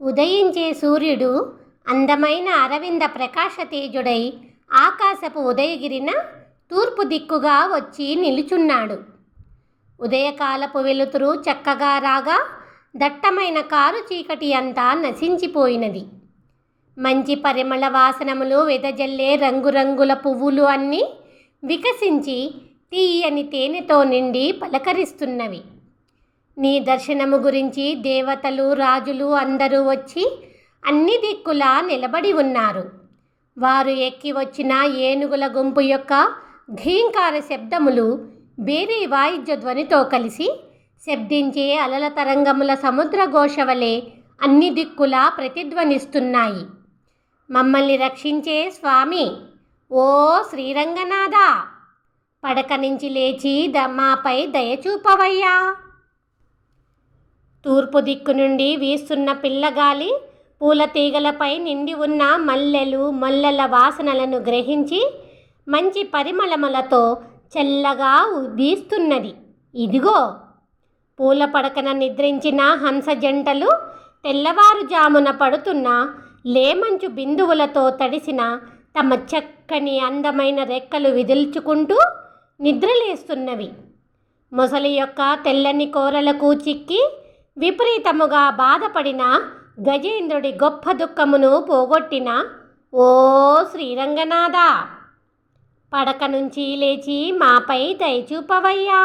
ఉదయించే సూర్యుడు అందమైన అరవింద ప్రకాశ తేజుడై ఆకాశపు ఉదయగిరిన తూర్పు దిక్కుగా వచ్చి నిలుచున్నాడు. ఉదయకాలపు వెలుతురు చక్కగా రాగా దట్టమైన కారు చీకటి అంతా నశించిపోయినది. మంచి పరిమళ వాసనములు వెదజల్లే రంగురంగుల పువ్వులు అన్నీ వికసించి తీయని తేనెతో నిండి పలకరిస్తున్నవి. నీ దర్శనము గురించి దేవతలు రాజులు అందరూ వచ్చి అన్ని దిక్కులా నిలబడి ఉన్నారు. వారు ఎక్కి వచ్చిన ఏనుగుల గుంపు యొక్క ఘీంకార శబ్దములు వేరే వాయిద్య ధ్వనితో కలిసి శబ్దించే అలల తరంగముల సముద్ర ఘోష వలె అన్ని దిక్కులా ప్రతిధ్వనిస్తున్నాయి. మమ్మల్ని రక్షించే స్వామి, ఓ శ్రీరంగనాథ, పడక నుంచి లేచి మాపై దయచూపవయ్యా. తూర్పు దిక్కు నుండి వీస్తున్న పిల్లగాలి పూల తీగలపై నిండి ఉన్న మల్లెలు మొల్లల వాసనలను గ్రహించి మంచి పరిమళములతో చల్లగా వీస్తున్నది. ఇదిగో పూల పడకన నిద్రించిన హంస జంటలు తెల్లవారుజామున పడుతున్న లేమంచు బిందువులతో తడిసిన తమ చక్కని అందమైన రెక్కలు విదిల్చుకుంటూ నిద్రలేస్తున్నవి. మొసలి యొక్క తెల్లని కోరలకు చిక్కి విపరీతముగా బాధపడిన గజేంద్రుడి గొప్ప దుఃఖమును పోగొట్టిన ఓ శ్రీరంగనాథ, పడక నుంచి లేచి మాపై దయచూపవయ్యా.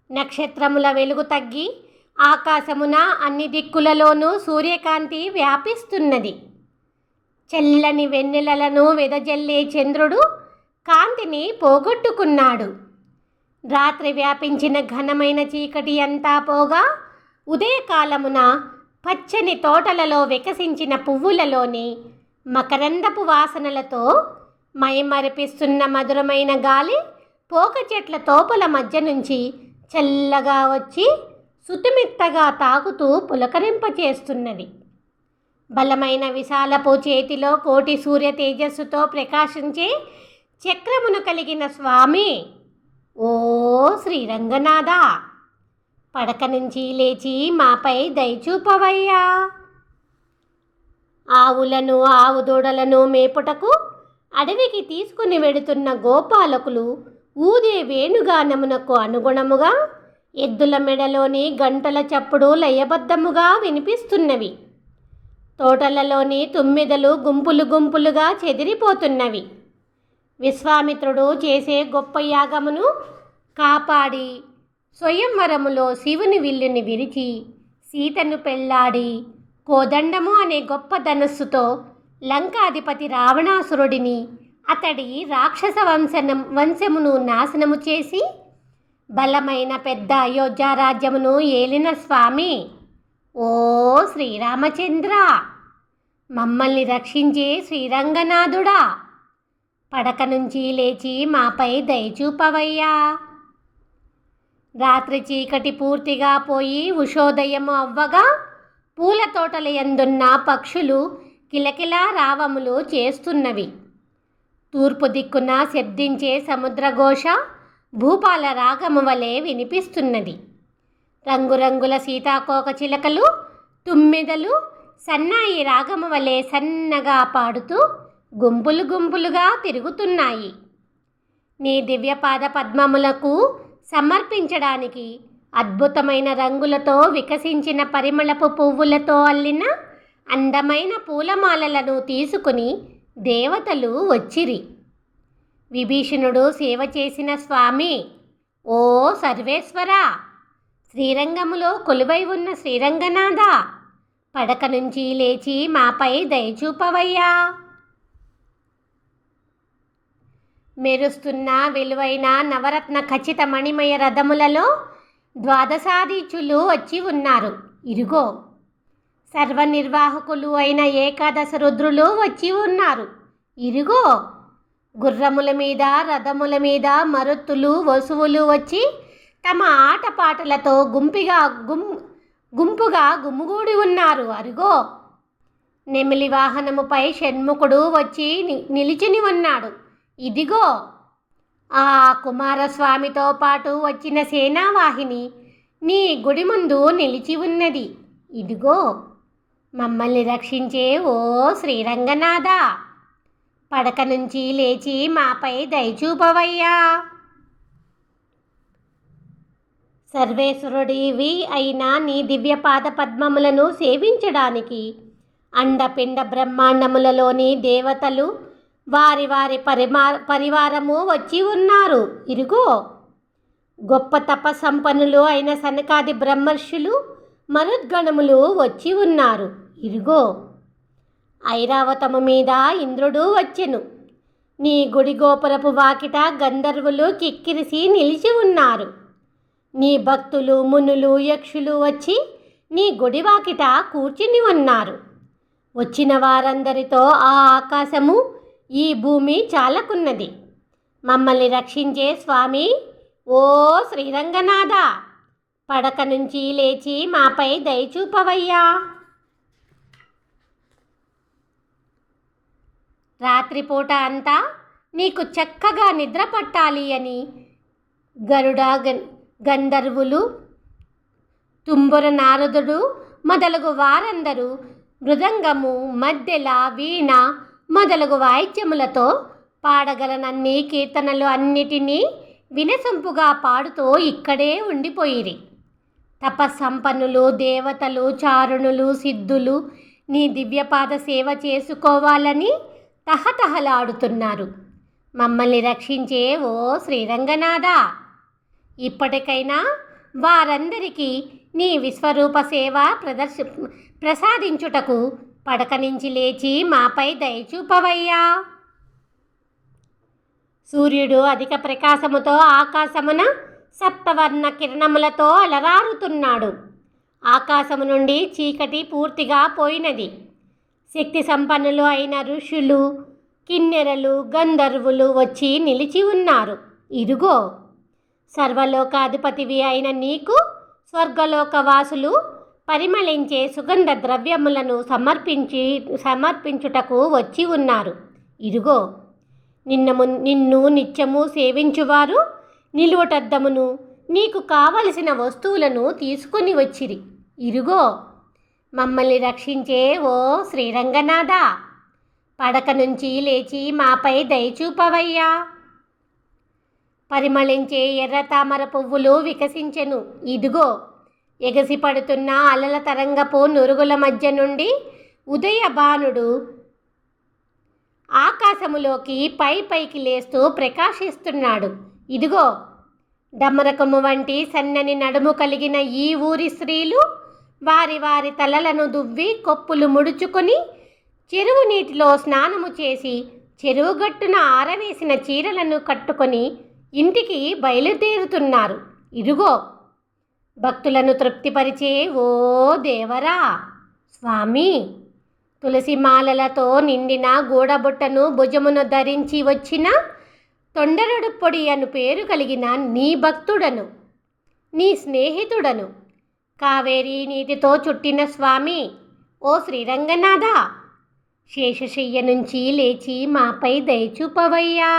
నక్షత్రముల వెలుగు తగ్గి ఆకాశమున అన్ని దిక్కులలోనూ సూర్యకాంతి వ్యాపిస్తున్నది. చల్లని వెన్నెలలను వెదజల్లే చంద్రుడు కాంతిని పోగొట్టుకున్నాడు. రాత్రి వ్యాపించిన ఘనమైన చీకటి అంతా పోగా ఉదయకాలమున పచ్చని తోటలలో వికసించిన పువ్వులలోని మకరందపు వాసనలతో మైమరిపిస్తున్న మధురమైన గాలి పోక చెట్ల తోపల మధ్య నుంచి చల్లగా వచ్చి సుతిమెత్తగా తాకుతూ పులకరింపచేస్తున్నది. బలమైన విశాలపు చేతిలో కోటి సూర్య తేజస్సుతో ప్రకాశించే చక్రమును కలిగిన స్వామి, ఓ శ్రీరంగనాథ, పడక నుంచి లేచి మాపై దయచూపవయ్యా. ఆవులను ఆవు దూడలను మేపుటకు అడవికి తీసుకుని వెడుతున్న గోపాలకులు ఊదే వేణుగానమునకు అనుగుణముగా ఎద్దుల మెడలోని గంటల చప్పుడు లయబద్ధముగా వినిపిస్తున్నవి. తోటలలోని తుమ్మిదలు గుంపులు గుంపులుగా చెదిరిపోతున్నవి. విశ్వామిత్రుడు చేసే గొప్ప యాగమును కాపాడి స్వయంవరములో శివుని విల్లుని విరిచి సీతను పెళ్లాడి కోదండము అనే గొప్ప ధనస్సుతో లంకాధిపతి రావణాసురుడిని అతడి రాక్షస వంశమును నాశనము చేసి బలమైన పెద్ద అయోధ్య రాజ్యమును ఏలిన స్వామి, ఓ శ్రీరామచంద్ర, మమ్మల్ని రక్షించే శ్రీరంగనాథుడా, పడక నుంచి లేచి మాపై దయచూపవయ్యా. రాత్రి చీకటి పూర్తిగా పోయి ఉషోదయము అవ్వగా పూల తోటల యందున్న పక్షులు కిలకిలా రావములు చేస్తున్నవి. తూర్పు దిక్కున శబ్దించే సముద్రఘోష భూపాల రాగము వలె వినిపిస్తున్నది. రంగురంగుల సీతాకోక చిలకలు తుమ్మెదలు సన్నాయి రాగము వలె సన్నగా పాడుతూ గుంపులు గుంపులుగా తిరుగుతున్నాయి. నీ దివ్యపాద పద్మములకు సమర్పించడానికి అద్భుతమైన రంగులతో వికసించిన పరిమళపు పువ్వులతో అల్లిన అందమైన పూలమాలలను తీసుకుని దేవతలు వచ్చిరి. విభీషణుడు సేవ చేసిన స్వామి, ఓ సర్వేశ్వర, శ్రీరంగములో కొలువై ఉన్న శ్రీరంగనాథ, పడక నుంచి లేచి మాపై దయచూపవయ్యా. మెరుస్తున్న విలువైన నవరత్న ఖచ్చిత మణిమయ రథములలో ద్వాదశాదీచులు వచ్చి ఉన్నారు. ఇరుగో సర్వనిర్వాహకులు అయిన ఏకాదశ రుద్రులు వచ్చి ఉన్నారు. ఇరుగో గుర్రముల మీద రథముల మీద మరుత్తులు వసువులు వచ్చి తమ ఆటపాటలతో గుంపుగా గుమ్ముగూడి ఉన్నారు. అరుగో నెమిలి వాహనముపై షణ్ముఖుడు వచ్చి నిలిచిని ఉన్నాడు. ఇదిగో ఆ కుమారస్వామితో పాటు వచ్చిన సేనావాహిని నీ గుడి ముందు నిలిచి ఉన్నది. ఇదిగో మమ్మల్ని రక్షించే ఓ శ్రీరంగనాథ, పడక నుంచి లేచి మాపై దయచూపవయ్యా. సర్వేశ్వరుడివి అయిన నీ దివ్యపాద పద్మములను సేవించడానికి అండపిండ బ్రహ్మాండములలోని దేవతలు వారి వారి పరివారము వచ్చి ఉన్నారు. ఇరుగో గొప్ప తపసంపన్నులు అయిన సనకాది బ్రహ్మర్షులు మరుద్గణములు వచ్చి ఉన్నారు. ఇరుగో ఐరావతము మీద ఇంద్రుడు వచ్చెను. నీ గుడి గోపురపు వాకిట గంధర్వులు కిక్కిరిసి నిలిచి ఉన్నారు. నీ భక్తులు మునులు యక్షులు వచ్చి నీ గుడి వాకిట కూర్చుని ఉన్నారు. వచ్చిన వారందరితో ఆ ఆకాశము ఈ భూమి చాలకున్నది. మమ్మల్ని రక్షించే స్వామి ఓ శ్రీరంగనాథ, పడక నుంచి లేచి మాపై దయచూపవయ్యా. రాత్రిపూట అంతా నీకు చక్కగా నిద్ర పట్టాలి అని గరుడ గంధర్వులు, తుంబుర నారదుడు మొదలగు వారందరూ మృదంగము, మద్దెల, వీణ మొదలగు వాయిద్యములతో పాడగలనన్ని కీర్తనలు అన్నిటినీ వినసొంపుగా పాడుతూ ఇక్కడే ఉండిపోయిరి. తపస్సంపన్నులు, దేవతలు, చారుణులు, సిద్ధులు నీ దివ్యపాద సేవ చేసుకోవాలని తహతహలాడుతున్నారు. మమ్మల్ని రక్షించే ఓ శ్రీరంగనాథ, ఇప్పటికైనా వారందరికీ నీ విశ్వరూప సేవ ప్రసాదించుటకు పడక నుంచి లేచి మాపై దయచూపవయ్యా. సూర్యుడు అధిక ప్రకాశముతో ఆకాశమున సప్తవర్ణ కిరణములతో అలరారుతున్నాడు. ఆకాశము నుండి చీకటి పూర్తిగా పోయినది. శక్తి సంపన్నులు అయిన ఋషులు, కిన్నెరలు, గంధర్వులు వచ్చి నిలిచి ఉన్నారు. ఇరుగో సర్వలోకాధిపతివి అయిన నీకు స్వర్గలోకవాసులు పరిమళించే సుగంధ ద్రవ్యములను సమర్పించుటకు వచ్చి ఉన్నారు. ఇరుగో నిన్ను నిత్యము సేవించువారు నిలువటద్దమును నీకు కావలసిన వస్తువులను తీసుకొని వచ్చిరి. ఇరుగో మమ్మల్ని రక్షించే ఓ శ్రీరంగనాథ, పడక నుంచి లేచి మాపై దయచూపవయ్యా. పరిమళించే ఎర్ర తామర పువ్వులు వికసించెను. ఇదిగో ఎగసిపడుతున్న అలల తరంగపు నురుగుల మధ్య నుండి ఉదయభానుడు ఆకాశములోకి పైకి లేస్తూ ప్రకాశిస్తున్నాడు. ఇదిగో డమరకము వంటి సన్నని నడుము కలిగిన ఈ ఊరి స్త్రీలు వారి వారి తలలను దువ్వి కొప్పులు ముడుచుకొని చెరువు నీటిలో స్నానము చేసి చెరువు గట్టున ఆరవేసిన చీరలను కట్టుకొని ఇంటికి బయలుదేరుతున్నారు. ఇరుగో భక్తులను తృప్తిపరిచే ఓ దేవరా స్వామి, తులసి మాలలతో నిండిన గూడబుట్టను భుజమును ధరించి వచ్చిన తొండరడు పొడి అను పేరు కలిగిన నీ భక్తుడను, నీ స్నేహితుడను, కావేరీ నీటితో చుట్టిన స్వామి ఓ శ్రీరంగనాథ, శేషశయ్య నుంచి లేచి మాపై దయచూపవయ్యా.